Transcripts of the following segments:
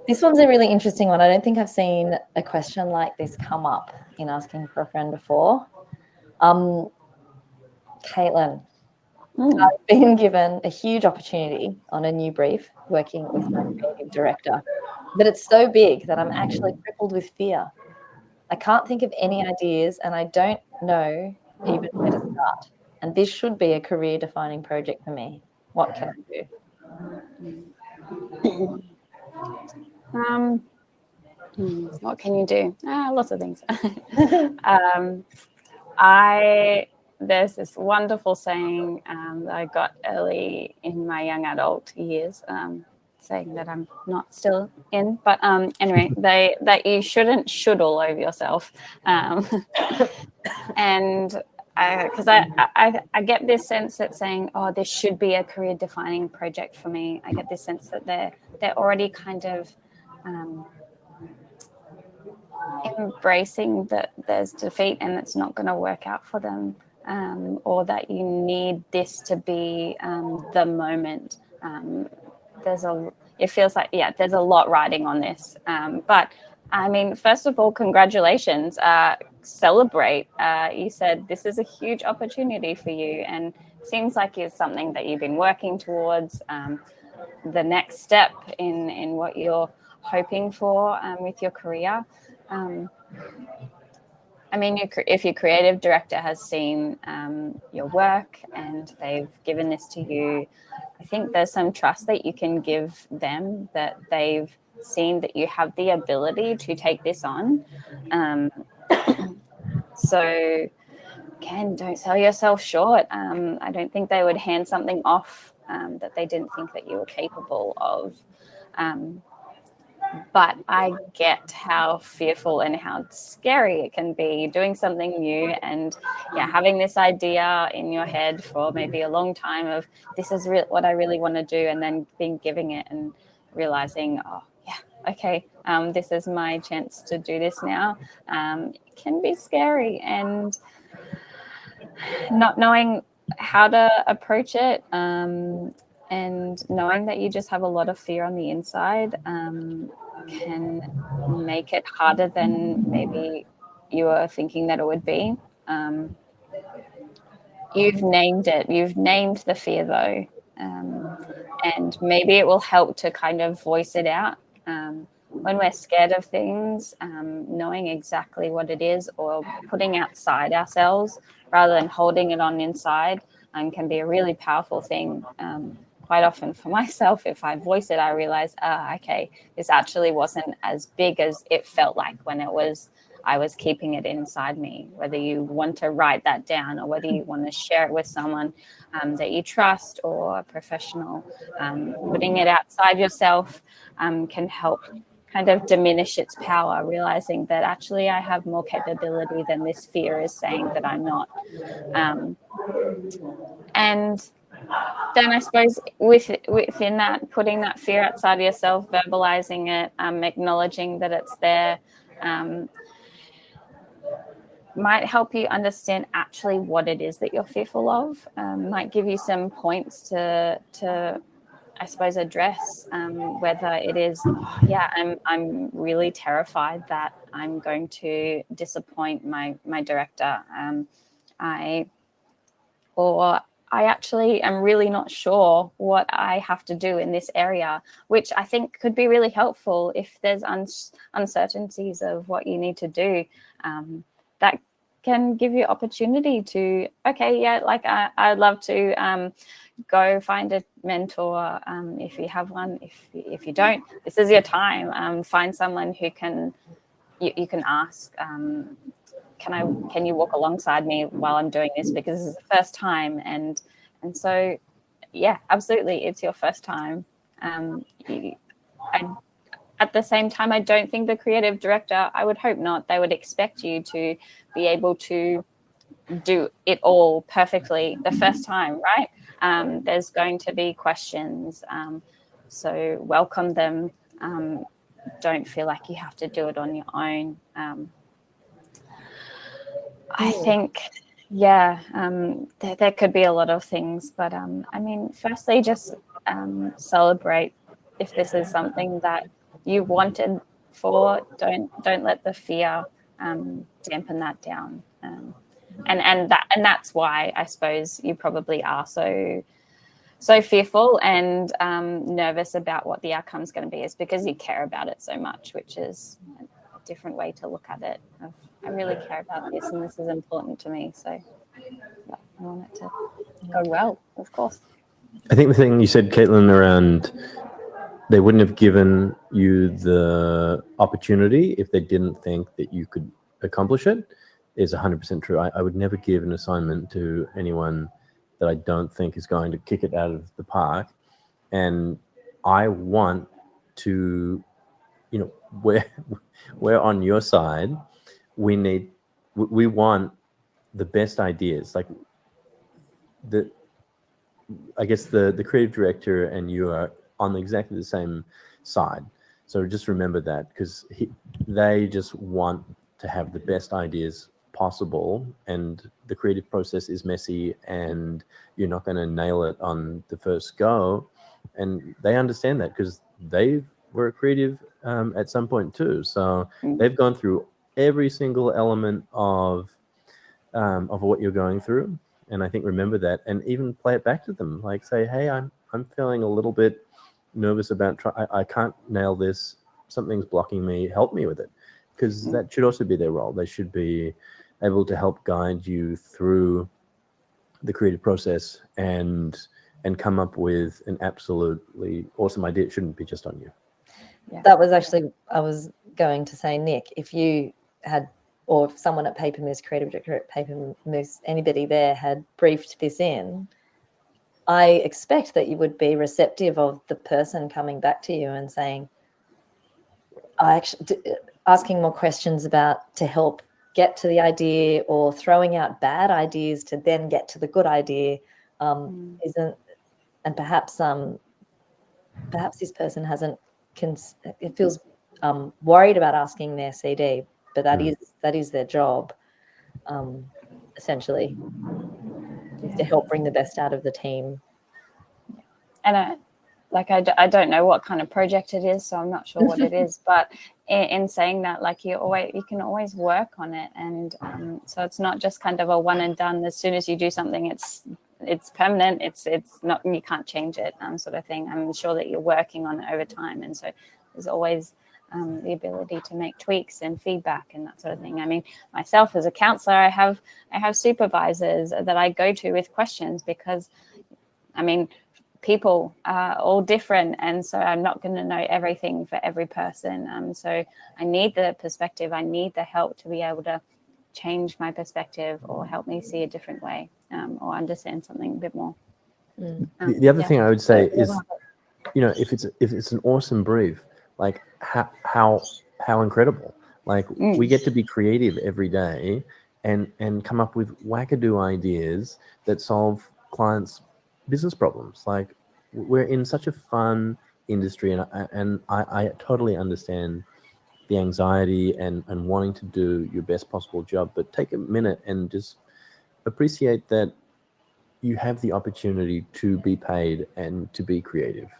This one's a really interesting one. I don't think I've seen a question like this come up in asking for a friend before. Caitlin, I've been given a huge opportunity on a new brief working with my creative director, but it's so big that I'm actually crippled with fear. I can't think of any ideas and I don't know even where to start. And this should be a career-defining project for me. What can I do? What can you do? Lots of things. There's this wonderful saying that I got early in my young adult years, saying that I'm not still in, but anyway, that you shouldn't should all over yourself, and because I get this sense that saying, oh, this should be a career defining project for me. I get this sense that they're already kind of embracing that there's defeat and it's not going to work out for them, or that you need this to be the moment. It feels like, there's a lot riding on this. But I mean, first of all, congratulations. Celebrate. You said this is a huge opportunity for you, and seems like it's something that you've been working towards. The next step in what you're hoping for with your career. I mean, if your creative director has seen your work and they've given this to you, I think there's some trust that you can give them, that they've seen that you have the ability to take this on. So, again, don't sell yourself short. I don't think they would hand something off that they didn't think that you were capable of. But I get how fearful and how scary it can be doing something new and having this idea in your head for maybe a long time of this is what I really want to do, and then giving it and realizing, this is my chance to do this now. It can be scary, and not knowing how to approach it, and knowing that you just have a lot of fear on the inside can make it harder than maybe you were thinking that it would be. You've named it. You've named the fear, though. And maybe it will help to kind of voice it out. When we're scared of things, knowing exactly what it is or putting outside ourselves rather than holding it on inside can be a really powerful thing. Quite often for myself, if I voice it, I realize, this actually wasn't as big as it felt like when I was keeping it inside me. Whether you want to write that down or whether you want to share it with someone that you trust or a professional, putting it outside yourself can help kind of diminish its power, realizing that actually I have more capability than this fear is saying that I'm not. And then I suppose within that, putting that fear outside of yourself, verbalizing it, acknowledging that it's there, might help you understand actually what it is that you're fearful of. Might give you some points to I suppose address whether it is, I'm really terrified that I'm going to disappoint my director. I actually am really not sure what I have to do in this area, which I think could be really helpful if there's uncertainties of what you need to do. That can give you opportunity to, I'd love to go find a mentor if you have one. If you don't, this is your time. Find someone who you can ask. Can you walk alongside me while I'm doing this, because this is the first time, and so absolutely, it's your first time. At the same time, I don't think the creative director, I would hope not, they would expect you to be able to do it all perfectly the first time, right? There's going to be questions, so welcome them. Don't feel like you have to do it on your own. I think, there could be a lot of things, but I mean, firstly, just celebrate if this is something that you wanted for, don't let the fear dampen that down. And that's why I suppose you probably are so fearful and nervous about what the outcome is going to be, is because you care about it so much, which is a different way to look at it. I really care about this, and this is important to me. So yeah, I want it to go well, of course. I think the thing you said, Caitlin, around they wouldn't have given you the opportunity if they didn't think that you could accomplish it is 100% true. I would never give an assignment to anyone that I don't think is going to kick it out of the park. And I want to, you know, we're on your side. We want the best ideas. Like I guess the creative director and you are on exactly the same side. So just remember that, because they just want to have the best ideas possible, and the creative process is messy and you're not going to nail it on the first go. And they understand that because they were creative at some point too. So they've gone through every single element of what you're going through. And I think remember that, and even play it back to them. Like say, hey, I'm feeling a little bit nervous about I can't nail this. Something's blocking me. Help me with it. Because that should also be their role. They should be able to help guide you through the creative process and come up with an absolutely awesome idea. It shouldn't be just on you. Yeah. That was actually, I was going to say, Nick, if you had, or if someone at Paper Moose, creative director at Paper Moose, anybody there had briefed this in, I expect that you would be receptive of the person coming back to you and saying, asking more questions to help get to the idea, or throwing out bad ideas to then get to the good idea, isn't, and perhaps this person hasn't, it feels worried about asking their CD, but that is their job, essentially, to help bring the best out of the team. And I don't know what kind of project it is, so I'm not sure what it is. But in saying that, like you can always work on it, and so it's not just kind of a one and done. As soon as you do something, it's permanent. It's not, you can't change it, sort of thing. I'm sure that you're working on it over time, and so there's always the ability to make tweaks and feedback and that sort of thing. I mean, myself as a counselor, I have supervisors that I go to with questions, because I mean, people are all different, and so I'm not going to know everything for every person. So I need the perspective, I need the help to be able to change my perspective, or help me see a different way, or understand something a bit more. The other thing I would say is, you know, if it's an awesome brief, like how incredible. Like we get to be creative every day and come up with wackadoo ideas that solve clients' business problems. Like we're in such a fun industry, and I totally understand the anxiety and wanting to do your best possible job, but take a minute and just appreciate that you have the opportunity to be paid and to be creative,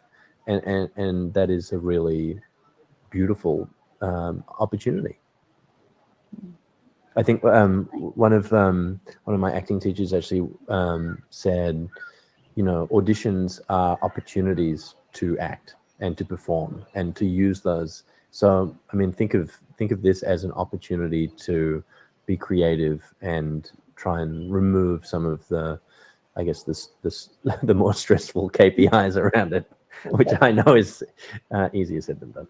and that is a really beautiful opportunity. I think one of my acting teachers actually said, you know, auditions are opportunities to act and to perform and to use those. So, I mean, think of this as an opportunity to be creative and try and remove some of the, I guess, the more stressful KPIs around it, which I know is easier said than done.